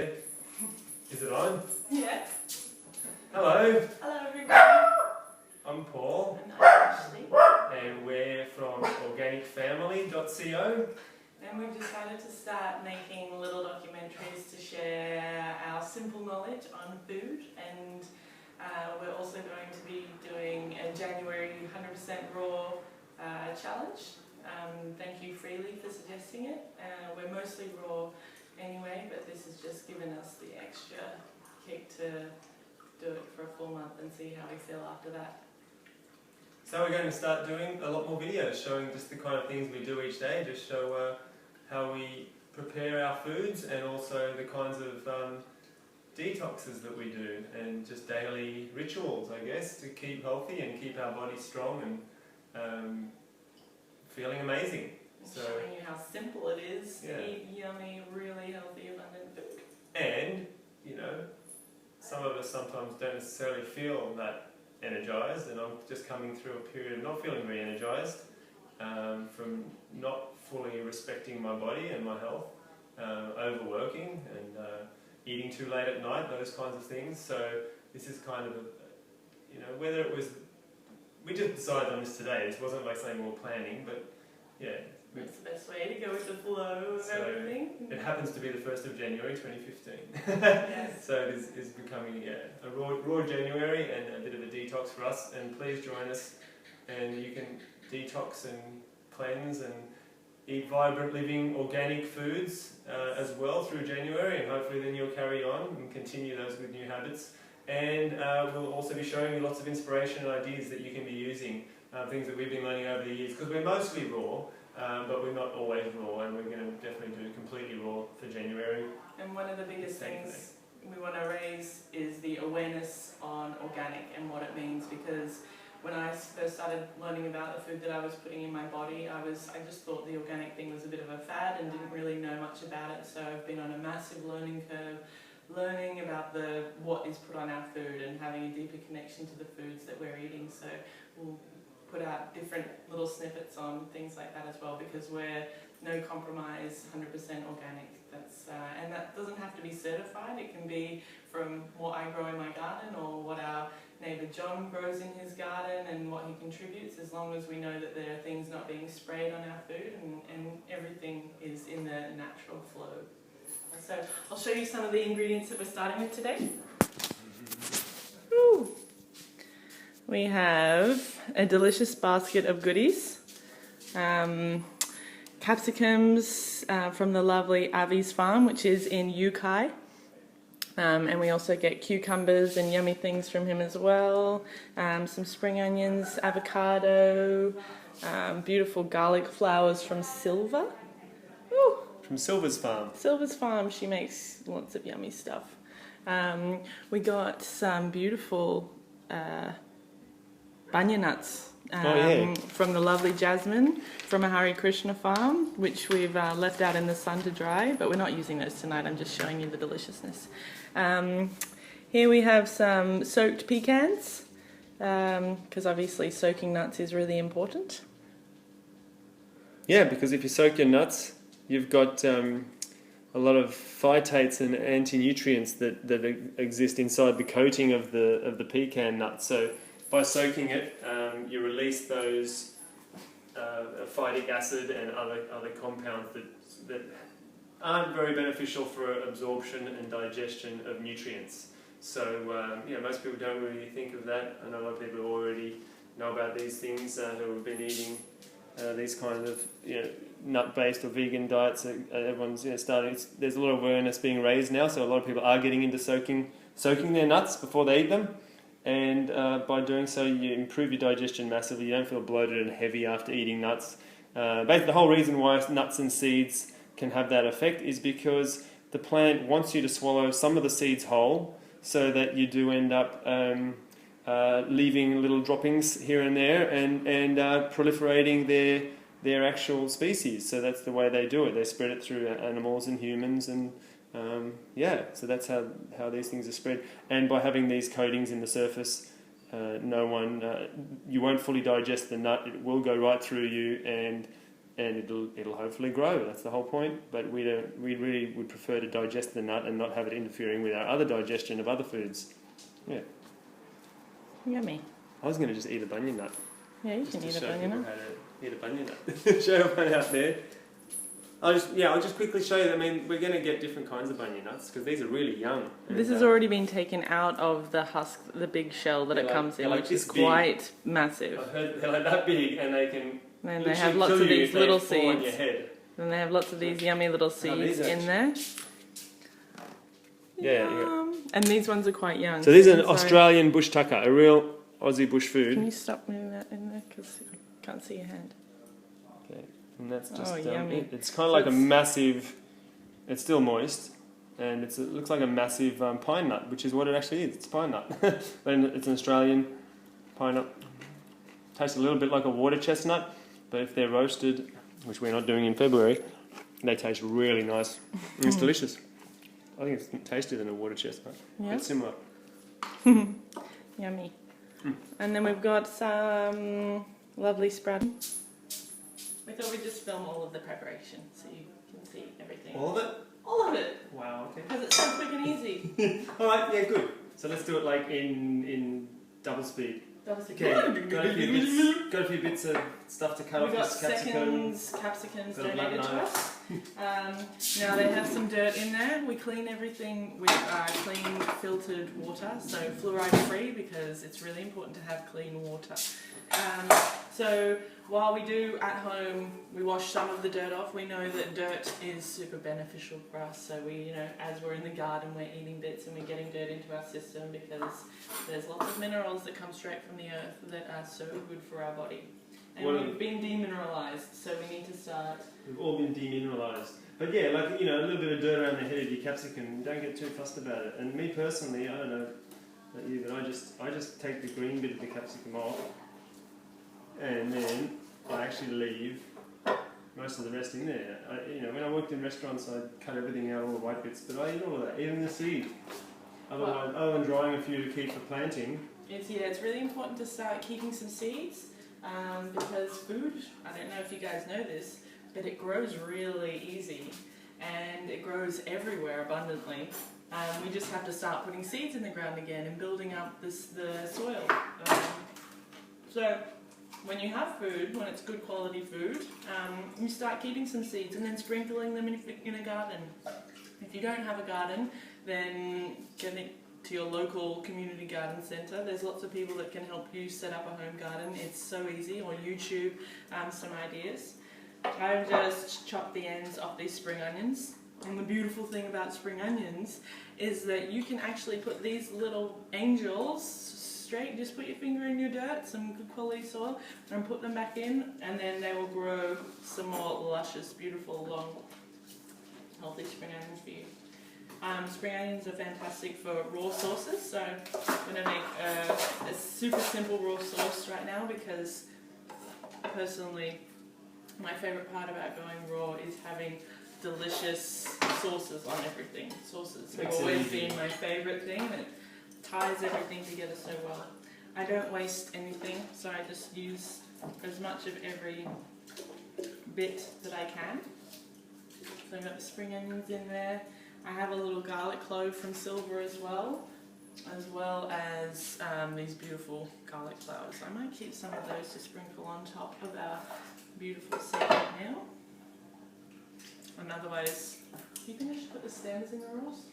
Is it on? Yeah. Hello, Hello everybody. I'm Paul, And I'm Ashley. and we're from organicfamily.co. And we've decided to start making little documentaries to share our simple knowledge on food. And we're also going to be doing a January 100% raw challenge. Thank you Freely for suggesting it. We're mostly raw anyway, but this has just given us the extra kick to do it for a full month and see how we feel after that. So we're going to start doing a lot more videos showing just the kind of things we do each day, just show how we prepare our foods and also the kinds of detoxes that we do and just daily rituals, I guess, to keep healthy and keep our bodies strong and feeling amazing. So, showing you how simple it is yeah. to eat yummy, really healthy, abundant food. And, you know, some of us sometimes don't necessarily feel that energized, and I'm just coming through a period of not feeling very energized from not fully respecting my body and my health, overworking and eating too late at night, those kinds of things. So this is kind of, whether it was, we just decided on this today. This wasn't like something we were planning, but yeah. That's the best way to go with the flow of everything. It happens to be the 1st of January 2015. Yes. So it is becoming a raw January and a bit of a detox for us. And please join us, and you can detox and cleanse and eat vibrant living organic foods as well through January, and hopefully then you'll carry on and continue those good new habits. And we'll also be showing you lots of inspiration and ideas that you can be using, things that we've been learning over the years, because we're mostly raw. But we're not always raw, and we're going to definitely do completely raw for January. And one of the biggest things we want to raise is the awareness on organic and what it means, because when I first started learning about the food that I was putting in my body, I just thought the organic thing was a bit of a fad and didn't really know much about it. So I've been on a massive learning curve, learning about what is put on our food and having a deeper connection to the foods that we're eating. So we'll put out different little snippets on things like that as well, because we're no compromise, 100% organic. And that doesn't have to be certified. It can be from what I grow in my garden or what our neighbour John grows in his garden and what he contributes, as long as we know that there are things not being sprayed on our food and everything is in the natural flow. So I'll show you some of the ingredients that we're starting with today. Woo. We have a delicious basket of goodies, capsicums from the lovely Avi's farm, which is in Yukai, and we also get cucumbers and yummy things from him as well, some spring onions, avocado, beautiful garlic flowers from Silva. Woo. From Silva's farm. Silva's farm, she makes lots of yummy stuff. We got some beautiful banya nuts from the lovely Jasmine from a Hare Krishna farm, which we've left out in the sun to dry, but we're not using those tonight. I'm just showing you the deliciousness. Here we have some soaked pecans, because obviously soaking nuts is really important. Yeah, because if you soak your nuts, you've got a lot of phytates and anti-nutrients that exist inside the coating of the pecan nut. So by soaking it, you release those phytic acid and other compounds that aren't very beneficial for absorption and digestion of nutrients. So most people don't really think of that. I know a lot of people already know about these things who have been eating these kind of nut-based or vegan diets. Everyone's starting. There's a lot of awareness being raised now, so a lot of people are getting into soaking their nuts before they eat them. And by doing so, you improve your digestion massively. You don't feel bloated and heavy after eating nuts. Basically, the whole reason why nuts and seeds can have that effect is because the plant wants you to swallow some of the seeds whole, so that you do end up leaving little droppings here and there and proliferating their actual species. So that's the way they do it. They spread it through animals and humans, and so that's how these things are spread. And by having these coatings in the surface, you won't fully digest the nut. It will go right through you and it'll hopefully grow. That's the whole point. But we really would prefer to digest the nut and not have it interfering with our other digestion of other foods. Yeah. Yummy. I was going to just eat a bunya nut. Yeah, you can eat a bunya nut. Eat a bunya nut. Show one out there. I'll just quickly show you. I mean, we're going to get different kinds of bunya nuts because these are really young. This has already been taken out of the husk, the big shell that it comes in, which is quite massive. I've heard they're like that big, and they can. And they have lots of these little seeds. And they have lots of these yummy little seeds in there. Yeah. And these ones are quite young. So these are an Australian bush tucker, a real Aussie bush food. Can you stop moving that in there because I can't see your hand? Okay, and that's just yummy. It's kind of like a massive. It's still moist, and it looks like a massive pine nut, which is what it actually is. It's a pine nut, but it's an Australian pine nut. Tastes a little bit like a water chestnut, but if they're roasted, which we're not doing in February, they taste really nice. And it's delicious. I think it's tastier than a water chestnut. Yeah. It's similar. Yummy. And then we've got some lovely sprouting. We thought we'd just film all of the preparation so you can see everything. All of it? All of it. Wow, okay. Because it's so quick and easy. Alright, yeah, good. So let's do it like in double speed. Okay. Got a few bits of stuff to cut off. We've got capsicums donated to us. Now they have some dirt in there. We clean everything with clean filtered water, so fluoride free because it's really important to have clean water. So while we do at home, we wash some of the dirt off. We know that dirt is super beneficial for us. So we, as we're in the garden, we're eating bits and we're getting dirt into our system because there's lots of minerals that come straight from the earth that are so good for our body. And we've been demineralized, so we need to start. We've all been demineralized. But yeah, like, a little bit of dirt around the head of your capsicum, don't get too fussed about it. And me personally, I don't know about you, but I just take the green bit of the capsicum off. And then I actually leave most of the rest in there. When I worked in restaurants, I'd cut everything out, all the white bits, but I eat all of that, even the seed. Other than drying a few to keep for planting. It's really important to start keeping some seeds because food, I don't know if you guys know this, but it grows really easy and it grows everywhere abundantly. We just have to start putting seeds in the ground again and building up the soil. So when you have food, when it's good quality food, you start keeping some seeds and then sprinkling them in a garden. If you don't have a garden, then get it to your local community garden centre. There's lots of people that can help you set up a home garden. It's so easy. Or YouTube some ideas. I've just chopped the ends off these spring onions. And the beautiful thing about spring onions is that you can actually put these little angels straight, just put your finger in your dirt, some good quality soil, and put them back in, and then they will grow some more luscious, beautiful, long, healthy spring onions for you. Spring onions are fantastic for raw sauces, so I'm going to make a super simple raw sauce right now because personally my favourite part about going raw is having delicious sauces on everything. Sauces have always been my favourite thing. It ties everything together so well. I don't waste anything, so I just use as much of every bit that I can. So I've got the spring onions in there. I have a little garlic clove from Silver as well as these beautiful garlic flowers. I might keep some of those to sprinkle on top of our beautiful sacred meal. And otherwise, do you think I should put the stems in the rolls?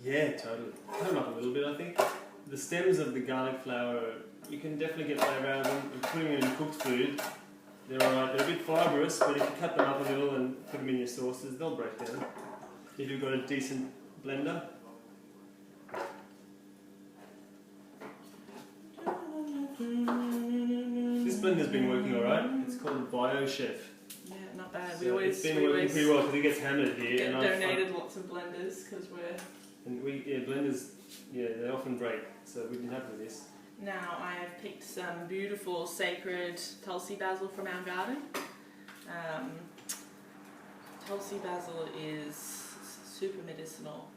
Yeah, totally. Cut them up a little bit, I think. The stems of the garlic flower, you can definitely get flavour out of them. And putting them in cooked food, they're alright. They're a bit fibrous, but if you cut them up a little and put them in your sauces, they'll break down. If you've got a decent blender. This blender's been working alright. It's called BioChef. Yeah, not bad. So it's been working pretty well because it gets hammered here. Get donated lots of blenders because we're... And blenders, they often break, so we've been happy with this. Now I have picked some beautiful sacred Tulsi basil from our garden. Tulsi basil is super medicinal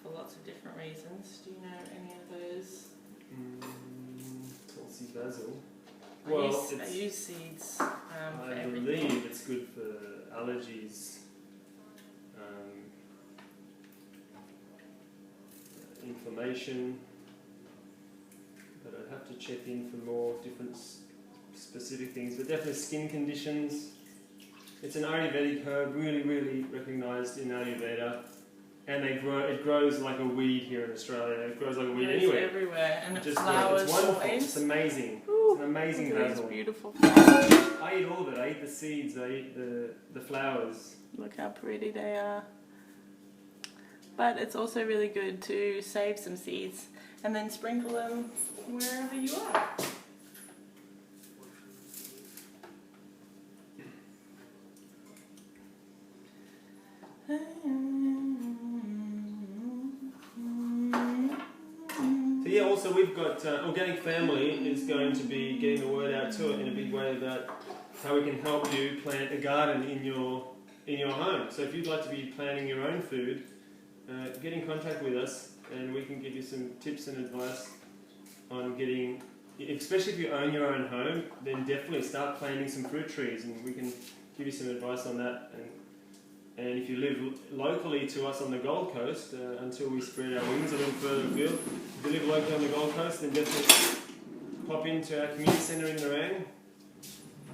for lots of different reasons. Do you know any of those? Tulsi basil. I use seeds for I everything. believe it's good for allergies, inflammation, but I'd have to check in for more different specific things, but definitely skin conditions. It's an Ayurvedic herb, really, really recognised in Ayurveda, and it grows like a weed here in Australia. It grows like a weed anywhere. Everywhere, and it Just flowers it's wonderful. always. It's amazing. Ooh, it's an amazing look at basil. these beautiful flowers. I eat all of it. I eat the seeds. I eat the flowers. Look how pretty they are. But it's also really good to save some seeds and then sprinkle them wherever you are. So yeah, also we've got Organic Family is going to be getting the word out to it in a big way about how we can help you plant a garden in your home. So if you'd like to be planting your own food, get in contact with us and we can give you some tips and advice on getting, especially if you own your own home, then definitely start planting some fruit trees and we can give you some advice on that. And if you live locally to us on the Gold Coast, until we spread our wings a little further afield, if you live locally on the Gold Coast, then definitely pop into our community centre in Nerang,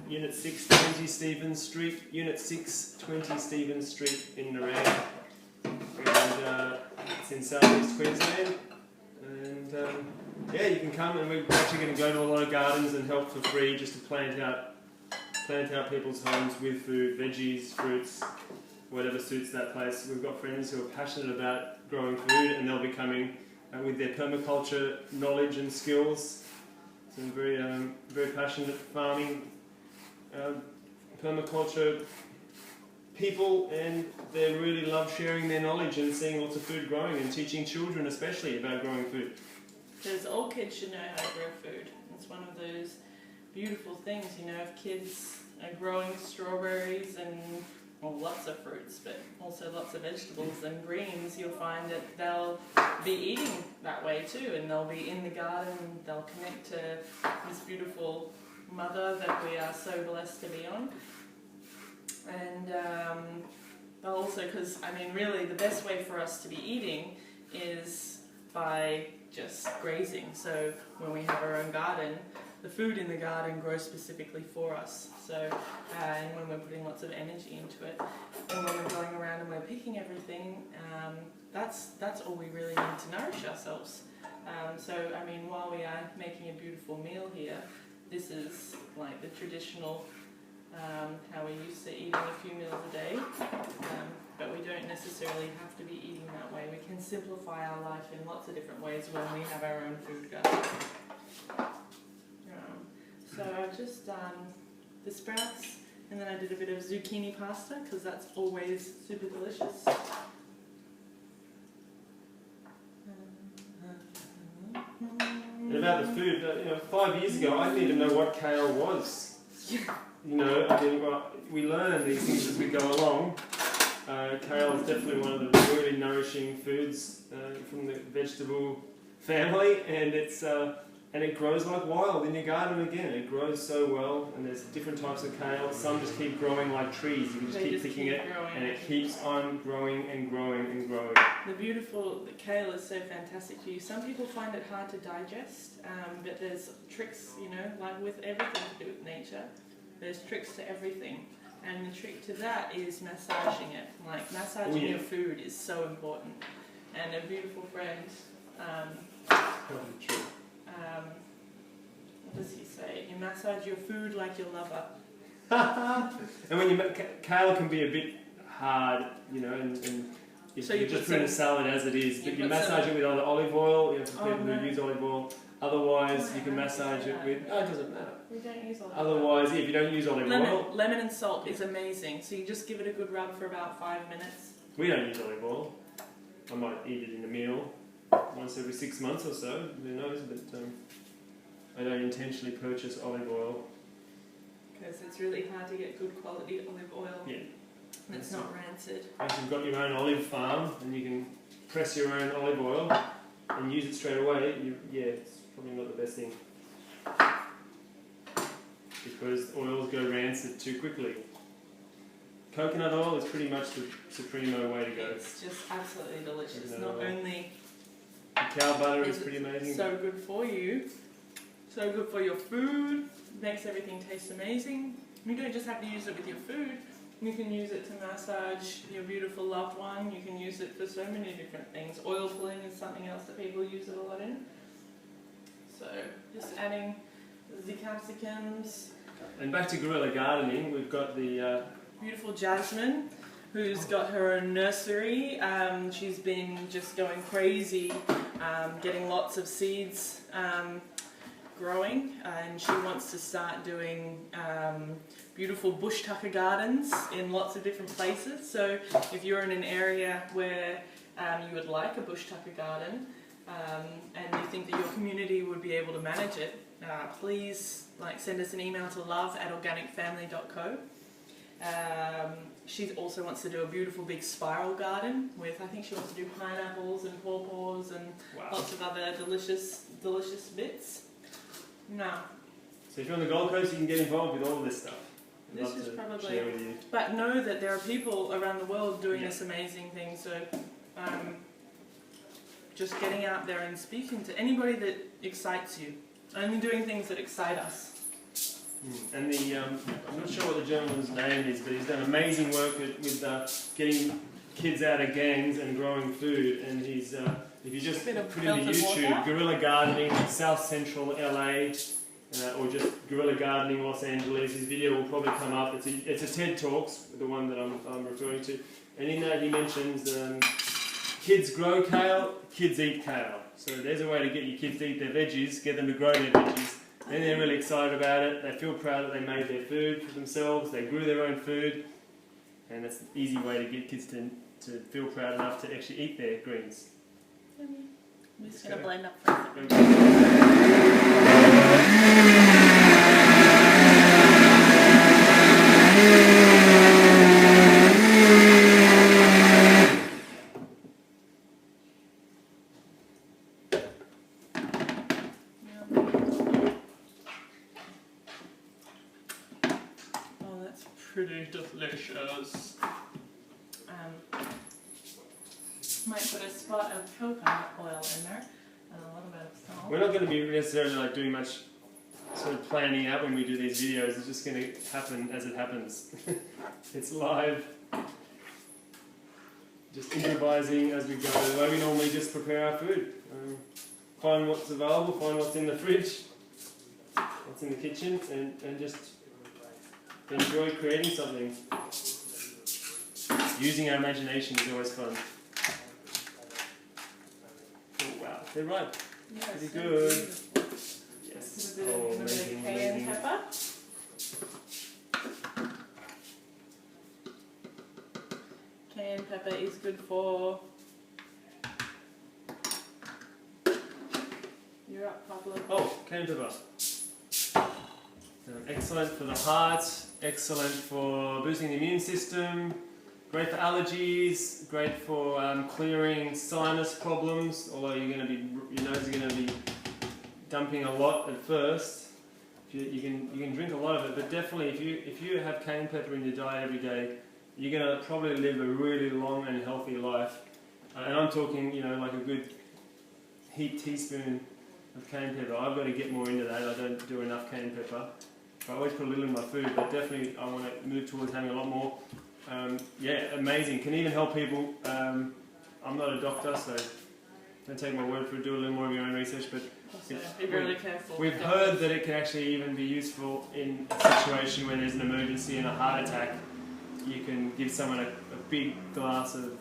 Unit 620 Stevens Street, Unit 620 Stevens Street in Nerang. And it's in southeast Queensland. And yeah, you can come, and we're actually going to go to a lot of gardens and help for free just to plant out people's homes with food, veggies, fruits, whatever suits that place. We've got friends who are passionate about growing food, and they'll be coming with their permaculture knowledge and skills. Some very passionate farming, permaculture people, and they really love sharing their knowledge and seeing lots of food growing and teaching children especially about growing food. Because all kids should know how to grow food. It's one of those beautiful things, you know, if kids are growing strawberries and lots of fruits, but also lots of vegetables and greens, you'll find that they'll be eating that way too, and they'll be in the garden, they'll connect to this beautiful mother that we are so blessed to be on. And but also, because I mean really the best way for us to be eating is by just grazing. So when we have our own garden, the food in the garden grows specifically for us. So and when we're putting lots of energy into it, and when we're going around and we're picking everything, that's all we really need to nourish ourselves. So I mean, while we are making a beautiful meal here, this is like the traditional how we used to eating a few meals a day, but we don't necessarily have to be eating that way. We can simplify our life in lots of different ways when we have our own food garden. So I've just done the sprouts, and then I did a bit of zucchini pasta because that's always super delicious. And about the food, 5 years ago I didn't even know what kale was. You know, I mean, we learn these things as we go along. Kale is definitely one of the really nourishing foods from the vegetable family, and it grows like wild in your garden again. It grows so well, and there's different types of kale. Some just keep growing like trees. You can just keep picking it, and it keeps on growing and growing and growing. The kale is so fantastic for you. Some people find it hard to digest, but there's tricks, you know, like with everything to do with nature. There's tricks to everything, and the trick to that is massaging it. Like massaging your food is so important. And a beautiful friend, what does he say? You massage your food like your lover. And when kale can be a bit hard, you know, and so you just put in a salad as it is, but you massage it with either olive oil, you know, for people who use olive oil. Otherwise, you can massage it with. Oh, it doesn't matter. We don't use olive oil. Otherwise, if you don't use olive oil, lemon and salt is amazing. So you just give it a good rub for about 5 minutes. We don't use olive oil. I might eat it in a meal once every 6 months or so. Who knows? But I don't intentionally purchase olive oil because it's really hard to get good quality olive oil. Yeah. And it's not rancid. If you've got your own olive farm and you can press your own olive oil and use it straight away, it's probably not the best thing. because oils go rancid too quickly. Coconut oil is pretty much the supremo way to go. It's just absolutely delicious. Coconut Not oil. only The cow butter is pretty amazing. so good for you, so good for your food, makes everything taste amazing. You don't just have to use it with your food, you can use it to massage your beautiful loved one, you can use it for so many different things. Oil pulling is something else that people use it a lot in. So just adding the capsicums. And back to guerrilla gardening, we've got the Beautiful Jasmine, who's got her own nursery. She's been just going crazy, getting lots of seeds growing, and she wants to start doing beautiful bush tucker gardens in lots of different places. So if you're in an area where you would like a bush tucker garden and you think that your community would be able to manage it, please send us an email to love@organicfamily.co. She also wants to do a beautiful big spiral garden with, I think she wants to do pineapples and pawpaws and lots of other delicious bits. No. So if you're on the Gold Coast, you can get involved with all of this stuff. I'd This love is to probably, share with you. but know that there are people around the world doing this amazing thing, so just getting out there and speaking to anybody that excites you. Only doing things that excite us. And I'm not sure what the gentleman's name is, but he's done amazing work with getting kids out of gangs and growing food. And he's, if you just put into YouTube, guerrilla gardening, South Central LA, or just guerrilla gardening Los Angeles, his video will probably come up. It's a TED Talks, the one that I'm referring to. And in that he mentions kids grow kale, kids eat kale. So there's a way to get your kids to eat their veggies, get them to grow their veggies. Then they're really excited about it, they feel proud that they made their food for themselves, they grew their own food, and that's an easy way to get kids to feel proud enough to actually eat their greens. I'm just going to blend up for a second. Pretty delicious. Might put a spot of coconut oil in there and a little bit of salt. We're not going to be necessarily doing much sort of planning out when we do these videos. It's just going to happen as it happens. It's live. Just improvising as we go. The way we normally just prepare our food. Find what's available, find what's in the fridge, what's in the kitchen, and just enjoy creating something. Using our imagination is always fun. Oh wow, they're ripe. Yeah, pretty so good. beautiful. Yes. Put a bit Oh, of amazing, cayenne amazing. pepper. Cayenne pepper is good for. You're up, Pablo. Oh, cayenne pepper. Excellent for the heart, excellent for boosting the immune system, great for allergies, great for clearing sinus problems, although your nose is going to be dumping a lot at first. You can drink a lot of it, but definitely if you have cayenne pepper in your diet every day, you're going to probably live a really long and healthy life. And I'm talking, like a good heaped teaspoon of cayenne pepper. I've got to get more into that. I don't do enough cayenne pepper. I always put a little in my food, but definitely I want to move towards having a lot more. Yeah, amazing. Can even help people. I'm not a doctor, so don't take my word for it. Do a little more of your own research. But be really careful. We've heard that it can actually even be useful in a situation where there's an emergency and a heart attack. You can give someone a big glass of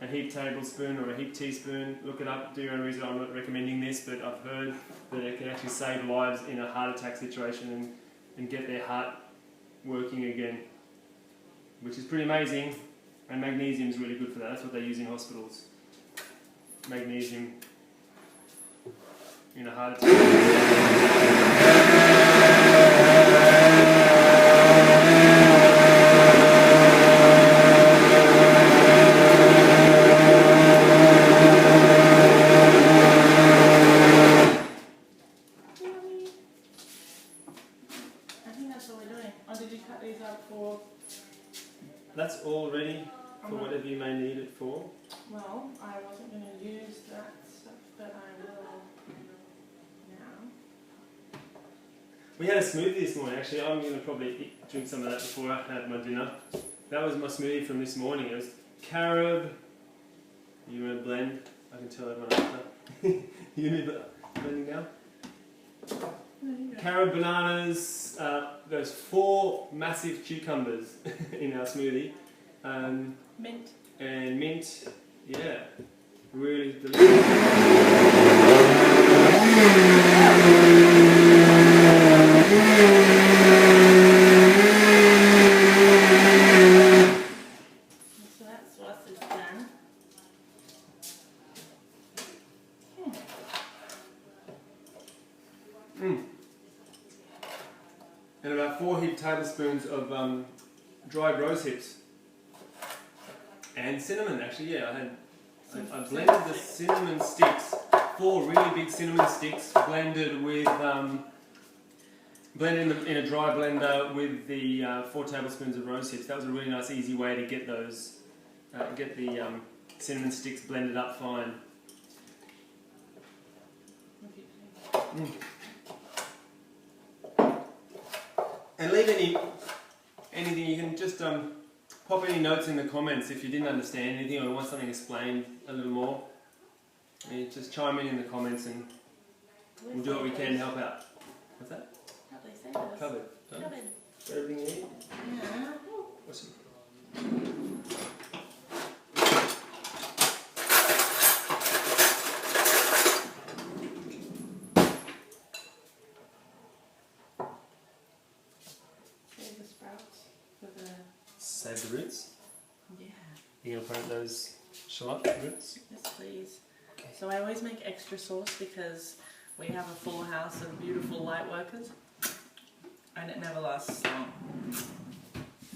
a heaped tablespoon or a heaped teaspoon. Look it up, do your own research. I'm not recommending this, but I've heard that it can actually save lives in a heart attack situation and get their heart working again, which is pretty amazing. And magnesium is really good for that. That's what they use in hospitals. Magnesium in a heart attack. whatever you may need it for. Well, I wasn't going to use that stuff, but I will now. We had a smoothie this morning. Actually, I'm going to probably drink some of that before I have my dinner. That was my smoothie from this morning. It was carob. You want to blend? I can tell everyone after. You need blending now? Carob, bananas, those 4 massive cucumbers in our smoothie. Mint. And mint, yeah, really delicious. So that's what is done. And about 4 heaped tablespoons of dried rose hips. And cinnamon, actually, yeah, I blended the cinnamon sticks, 4 really big cinnamon sticks, blended with, blended in a dry blender with the 4 tablespoons of rose hips. That was a really nice, easy way to get those, get the cinnamon sticks blended up fine. And leave anything, you can just pop any notes in the comments if you didn't understand anything or want something explained a little more. And you just chime in the comments and we'll do what we can to help out. What's that? How do they say this? Covered. Covered. Everything you need? Yeah. Awesome. Save the sprouts for the... Save the roots. Yeah. You're going to plant those shallot roots? Yes, please. Okay. So I always make extra sauce because we have a full house of beautiful light workers and it never lasts long. And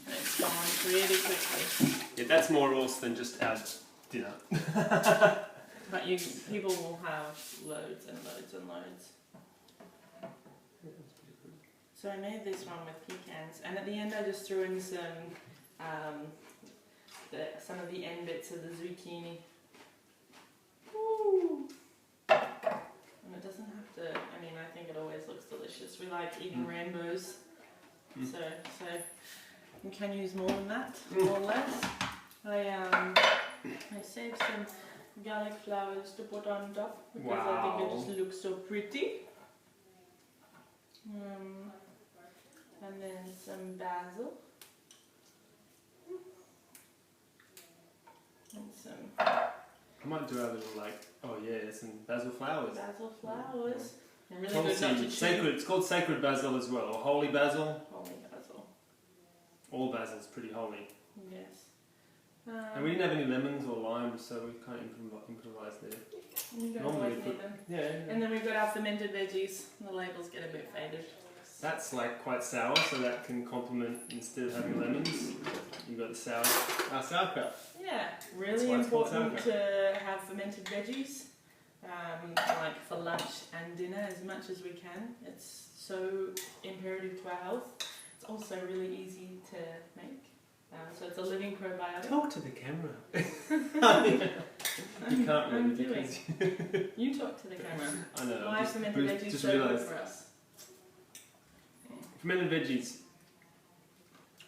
it's gone really quickly. Yeah, that's more sauce than just our dinner. But people will have loads and loads and loads. So I made this one with pecans, and at the end I just threw in some of the end bits of the zucchini. Ooh. And it doesn't have to. I mean, I think it always looks delicious. We like eating rainbows, so you can use more than that, more or less. I saved some garlic flowers to put on top because I think it just looks so pretty. And then some basil. And some... I might do our little some basil flowers. Basil flowers. And really Tom good not to seed, chew. sacred, it's called sacred basil as well, or holy basil. Holy basil. All basil's pretty holy. Yes. And we didn't have any lemons or limes, so we can't improvise there. You don't Normally always we need put- them. Yeah. And then we've got our fermented veggies. The labels get a bit faded. That's like quite sour, so that can complement instead of having lemons. You've got the sauerkraut. Yeah, That's really why it's called important to have fermented veggies, like for lunch and dinner as much as we can. It's so imperative to our health. It's also really easy to make. So it's a living probiotic. Talk to the camera. You can't really because You talk to the camera. I know. Why fermented veggies just so good realised. for us? Fermented veggies.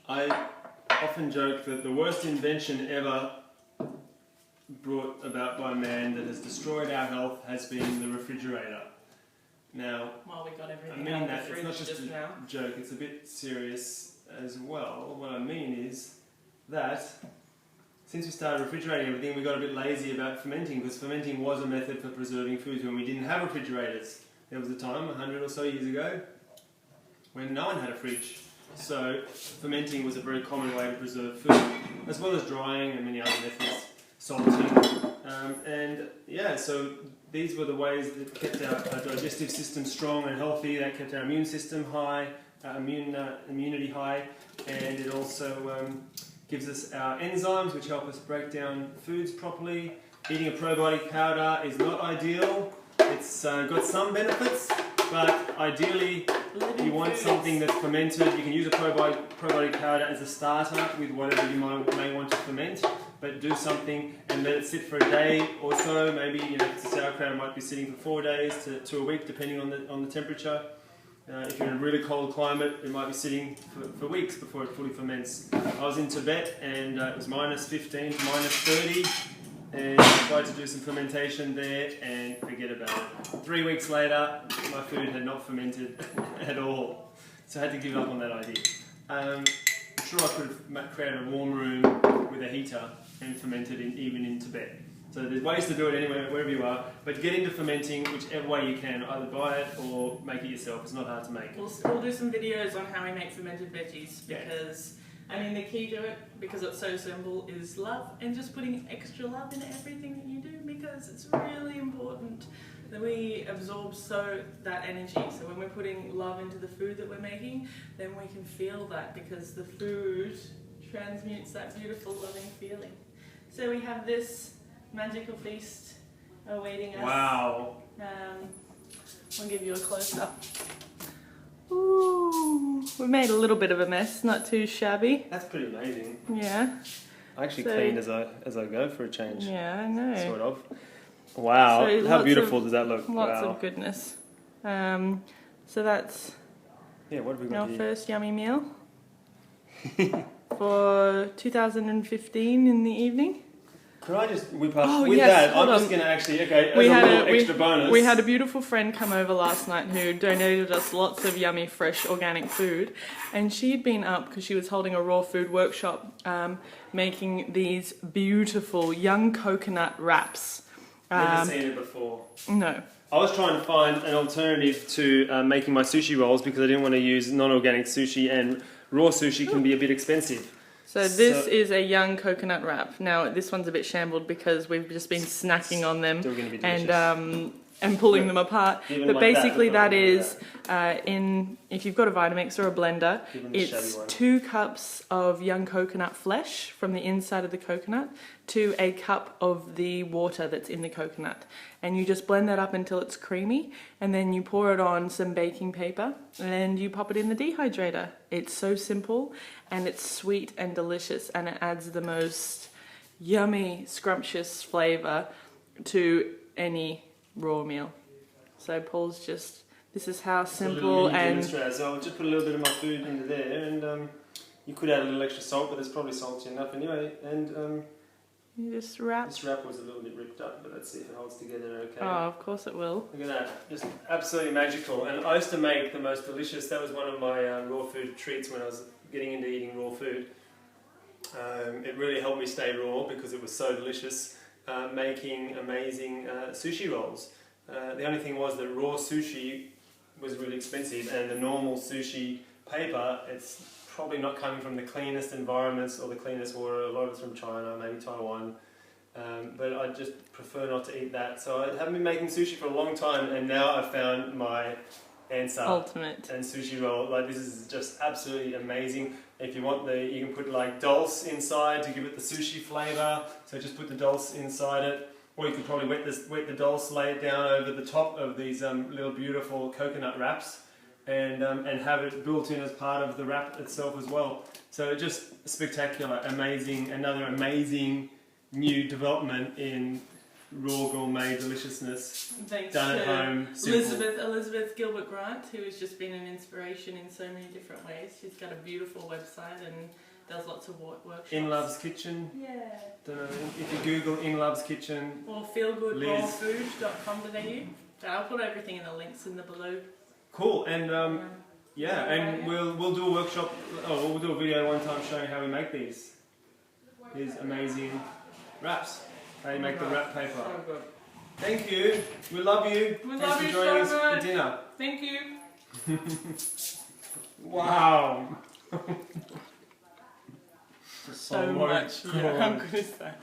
I often joke that the worst invention ever brought about by man that has destroyed our health has been the refrigerator. Now, Well, we got I everything mean out of that the it's fridge not just a now. joke, it's a bit serious as well. What I mean is that since we started refrigerating everything, we got a bit lazy about fermenting, because fermenting was a method for preserving foods when we didn't have refrigerators. There was a time, 100 or so years ago, when no one had a fridge. So fermenting was a very common way to preserve food, as well as drying and many other methods, salting. So these were the ways that kept our digestive system strong and healthy, that kept our immune system high, immunity high, and it also gives us our enzymes which help us break down foods properly. Eating a probiotic powder is not ideal. It's got some benefits, but ideally you want something that's fermented. You can use a probiotic powder as a starter with whatever you may want to ferment, but do something and let it sit for a day or so. Maybe, you know, if it's a sauerkraut, it might be sitting for 4 days to a week, depending on the temperature. If you're in a really cold climate, it might be sitting for weeks before it fully ferments. I was in Tibet and it was -15 to -30, and I tried to do some fermentation there and forget about it. 3 weeks later, my food had not fermented at all, so I had to give up on that idea. I'm sure I could have created a warm room with a heater and fermented even in Tibet. So there's ways to do it anywhere, wherever you are, but get into fermenting whichever way you can, either buy it or make it yourself. It's not hard to make. We'll do some videos on how we make fermented veggies, because I mean the key to it, because it's so simple, is love, and just putting extra love in everything that you do, because it's really important that we absorb that energy. So when we're putting love into the food that we're making, then we can feel that, because the food transmutes that beautiful loving feeling. So we have this magical feast awaiting us. Wow. I'll give you a close-up. Ooh, we made a little bit of a mess, not too shabby. That's pretty amazing. Yeah. I actually clean as I go for a change. Yeah, I know. Sort of. Wow. So how beautiful does that look? Lots wow. of goodness. So that's what have we got our here? first yummy meal for 2015 in the evening. Could I just whip up Oh, with yes, that? hold I'm on. just going to actually, as a little extra bonus. We had a beautiful friend come over last night who donated us lots of yummy, fresh, organic food. And she'd been up, because she was holding a raw food workshop, making these beautiful young coconut wraps. Never seen it before. No. I was trying to find an alternative to making my sushi rolls, because I didn't want to use non-organic sushi, and raw sushi can be a bit expensive. So this is a young coconut wrap. Now this one's a bit shambled because we've just been snacking on them Still going to be delicious. and pulling them apart. Even But like basically that is if you've got a Vitamix or a blender, it's 2 cups of young coconut flesh from the inside of the coconut to a cup of the water that's in the coconut. And you just blend that up until it's creamy, and then you pour it on some baking paper and you pop it in the dehydrator. It's so simple, and it's sweet and delicious, and it adds the most yummy, scrumptious flavour to any raw meal. So Paul's this is how simple and... So I'll just put a little bit of my food into there, and you could add a little extra salt, but there's probably salty enough anyway. And you just wrap. This wrap was a little bit ripped up, but let's see if it holds together okay. Oh, of course it will. Look at that, just absolutely magical. And I used to make the most delicious, that was one of my raw food treats when I was getting into eating raw food. It really helped me stay raw because it was so delicious, making amazing sushi rolls. The only thing was that raw sushi was really expensive, and the normal sushi paper, it's probably not coming from the cleanest environments or the cleanest water. A lot of it's from China, maybe Taiwan. But I just prefer not to eat that. So I haven't been making sushi for a long time, and now I've found my answer. Ultimate. And sushi roll. Like, this is just absolutely amazing. If you want you can put like dulse inside to give it the sushi flavour. So just put the dulse inside it. Or you could probably wet the dulse, lay it down over the top of these little beautiful coconut wraps, and have it built in as part of the wrap itself as well. So just spectacular, amazing, another amazing new development in raw gourmet deliciousness. Thanks done at home. Elizabeth Gilbert Grant, who has just been an inspiration in so many different ways. She's got a beautiful website and does lots of workshops. In Love's Kitchen. Yeah. Don't know, if you Google In Love's Kitchen. Or feelgoodrawfood.com.au. I'll put everything in the links in the below. Cool, and and we'll do a workshop, we'll do a video one time showing how we make these amazing wraps. How you make the wrap paper. So good. Thank you. We love you. Thanks for joining us for dinner. Thank you. Wow. So much. Yeah, how good is that?